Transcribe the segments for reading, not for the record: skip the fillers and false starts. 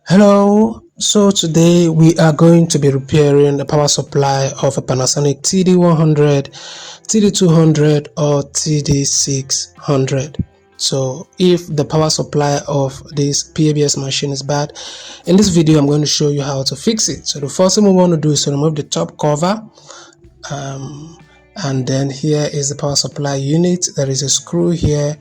Hello, so today we are going to be repairing the power supply of a Panasonic TD100, TD200 or TD600. So if the power supply of this PABX machine is bad, in this video I'm going to show you how to fix it. So the first thing we want to do is to remove the top cover, and then here is the power supply unit. There is a screw here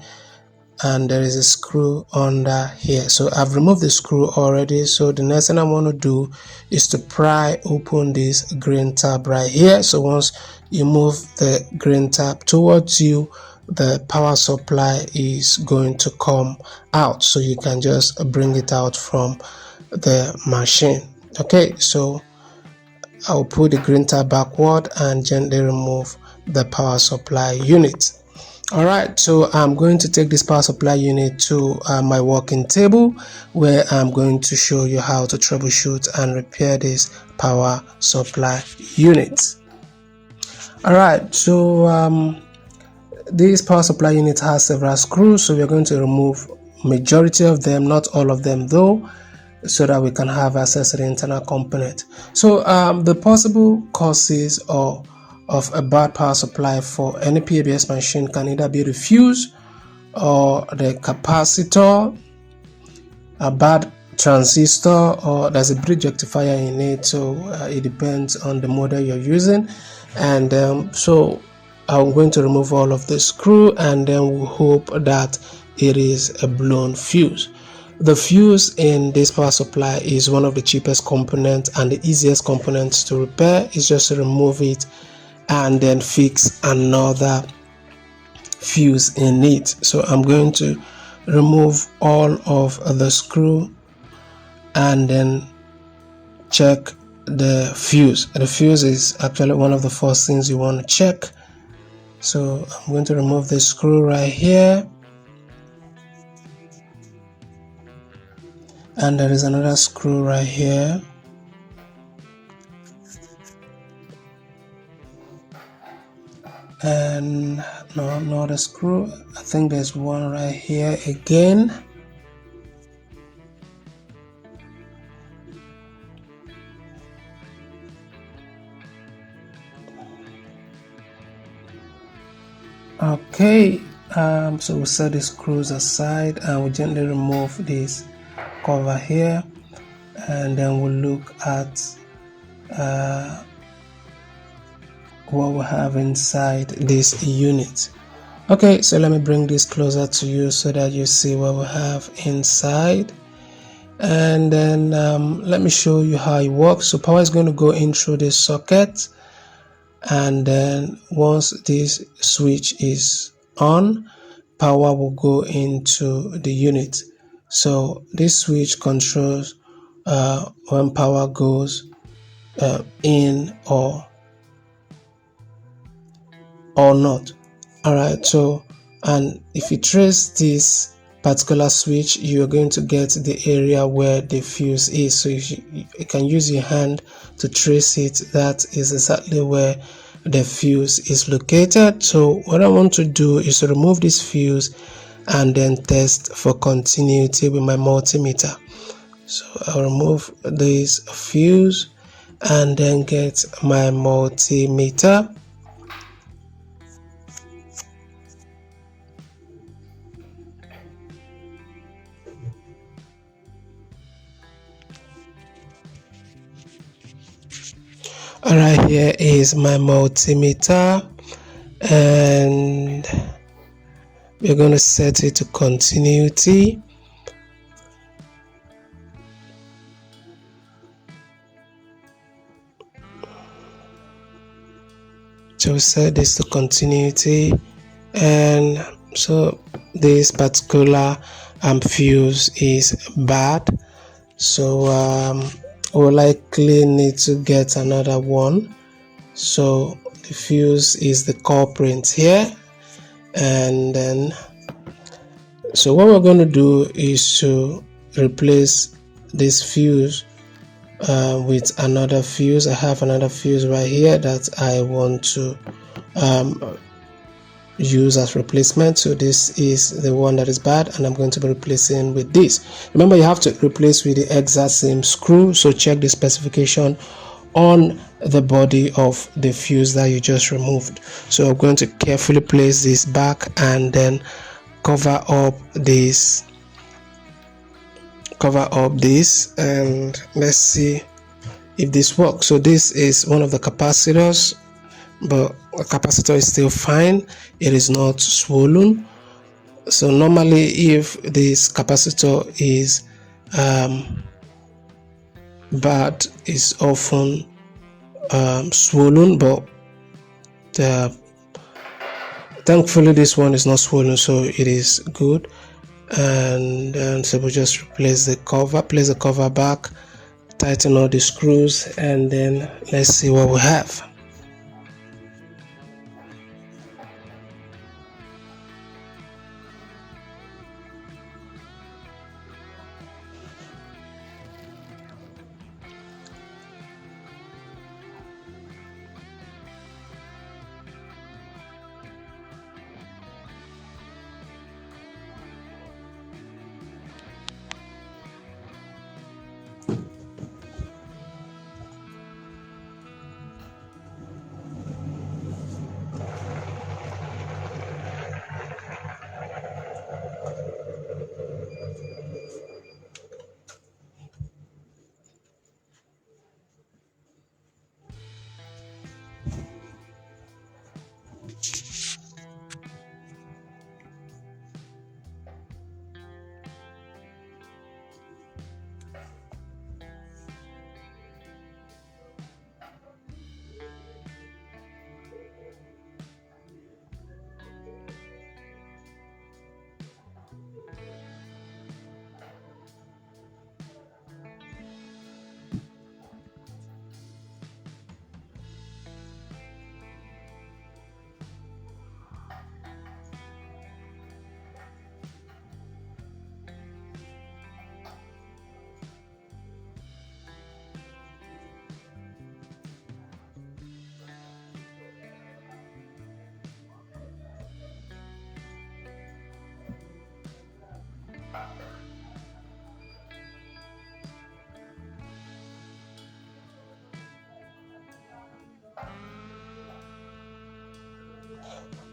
and there is a screw under here. So I've removed the screw already. So the next thing I want to do is to pry open this green tab right here. So once you move the green tab towards you, the power supply is going to come out, so you can just bring it out from the machine. Okay, so I'll put the green tab backward and gently remove the power supply unit. Alright, so I'm going to take this power supply unit to my working table, where I'm going to show you how to troubleshoot and repair this power supply unit. Alright, so this power supply unit has several screws, so we're going to remove majority of them, not all of them though, so that we can have access to the internal component. So the possible causes of a bad power supply for any PABX machine can either be the fuse or the capacitor, a bad transistor, or there's a bridge rectifier in it. So it depends on the model you're using. And so I'm going to remove all of the screw, and then we'll hope that it is a blown fuse. The fuse in this power supply is one of the cheapest components and the easiest components to repair. Is just to remove it and then fix another fuse in it. So I'm going to remove all of the screw and then check the fuse. The fuse is actually one of the first things you want to check. So I'm going to remove the screw right here, and there is another screw right here. And no, not a screw. I think there's one right here again. Okay, so we'll set the screws aside and we'll gently remove this cover here, and then we'll look at what we have inside this unit. Okay, so let me bring this closer to you so that you see what we have inside, and then let me show you how it works. So power is going to go in through this socket, and then once this switch is on, power will go into the unit. So this switch controls when power goes in or not. Alright, so and if you trace this particular switch, you're going to get the area where the fuse is. So if you can use your hand to trace it. That is exactly where the fuse is located. So what I want to do is to remove this fuse and then test for continuity with my multimeter. So I'll remove this fuse and then get my multimeter. Alright, here is my multimeter, and we're going to set it to continuity. So we set this to continuity, and so this particular fuse is bad, so we'll likely need to get another one. So the fuse is the culprit here, and then so what we're going to do is to replace this fuse with another fuse. I have another fuse right here that I want to use as replacement. So this is the one that is bad, and I'm going to be replacing with this. Remember, you have to replace with the exact same screw, so check the specification on the body of the fuse that you just removed. So I'm going to carefully place this back and then cover up this, and let's see if this works. So this is one of the capacitors, but the capacitor is still fine, it is not swollen. So normally if this capacitor is bad, is often swollen, but thankfully this one is not swollen, so it is good. And so we'll just replace the cover, place the cover back, tighten all the screws, and then let's see what we have.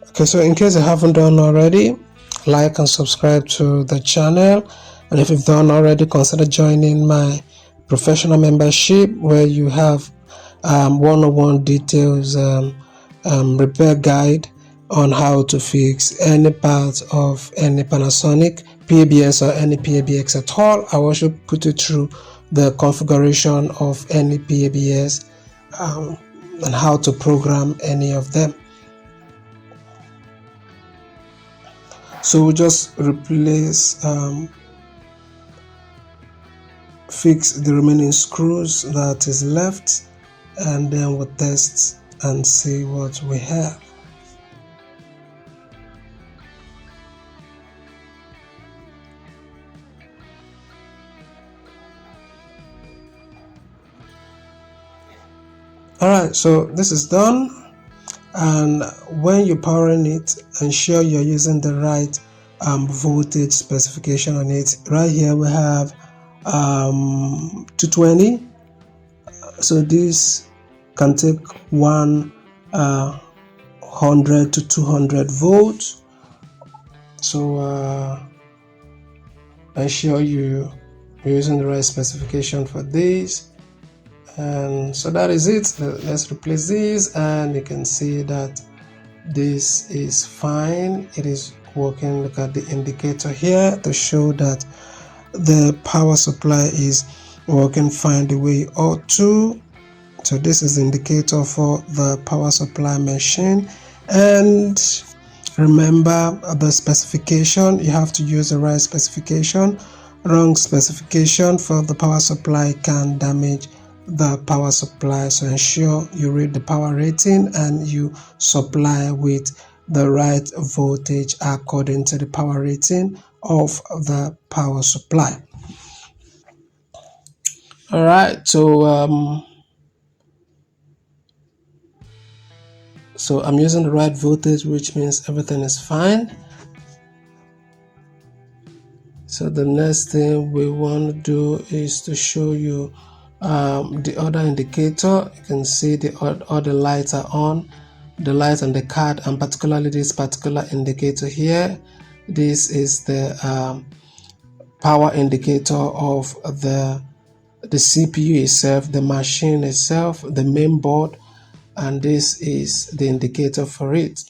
Okay, so in case you haven't done already, like and subscribe to the channel, and if you've done already, consider joining my professional membership, where you have one-on-one details, repair guide on how to fix any part of any Panasonic PBX or any PABX at all. I will also put you through the configuration of any PABX and how to program any of them. So we'll just replace, fix the remaining screws that is left, and then we'll test and see what we have. Alright, so this is done, and when you're powering it, ensure you're using the right voltage specification on it. Right here we have 220, so this can take 100 to 200 volts. So ensure you're using the right specification for this. And so that is it. Let's replace this, and you can see that this is fine, it is working. Look at the indicator here to show that the power supply is working fine the way it ought to. So this is the indicator for the power supply machine. And remember the specification, you have to use the right specification. Wrong specification for the power supply can damage the power supply, so ensure you read the power rating and you supply with the right voltage according to the power rating of the power supply. All right, so So I'm using the right voltage, which means everything is fine. So the next thing we want to do is to show you the other indicator. You can see all the lights are on, the lights on the card, and particularly this particular indicator here. This is the power indicator of the CPU itself, the machine itself, the main board, and this is the indicator for it.